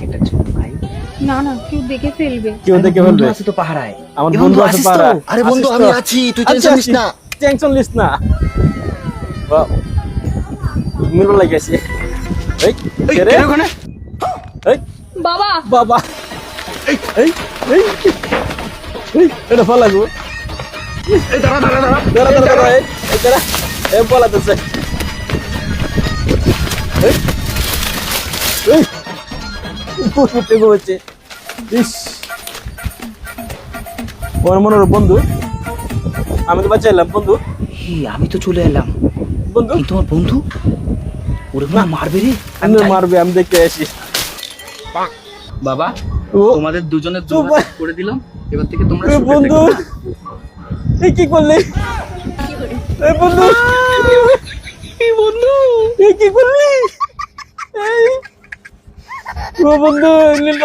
একটা ছোট ভাই। না না, কেউ দেখে ফেলবে। কেউ দেখে বন্ধু ফেলবে। আছে তো পাহারায়। আমার এ বন্ধু আছে আসিস তো? পাড়ায়। আরে বন্ধু আসিস আমি তো? আছি, তুই আচ্ছা, টেনশন নিস না। টেনশন নিস না। মিলন লাগে আছে। এই এই, কে রে? কে রে ওখানে? এই বাবা বাবা, এই এই এই এই, এটা ভালো লাগবে। এই দাঁড়া দাঁড়া দাঁড়া। দাঁড়া দাঁড়া দাঁড়া, এই দাঁড়া, এই বলাতেছে। এই এই উঠে ঘুমাচ্ছে। ইস, ওর মনে হলো বন্ধু, আমি তো বাঁচাইলাম বন্ধু। এই, আমি তো চলে এলাম, বন্ধু কিন্তু তোমার বন্ধু ওরে মা মারবে রে। আমি মারবে, আমি দেখে আসি। বাবা, ও তোমাদের দুজনের চুপ দুভাগ করে দিলাম, এবার থেকে তোমরা এ সুখে বন্ধু, থেকো। এই কি করলি? এই বন্ধু, এই বন্ধু, এই কি করলি? এই ও বন্ধু নিল।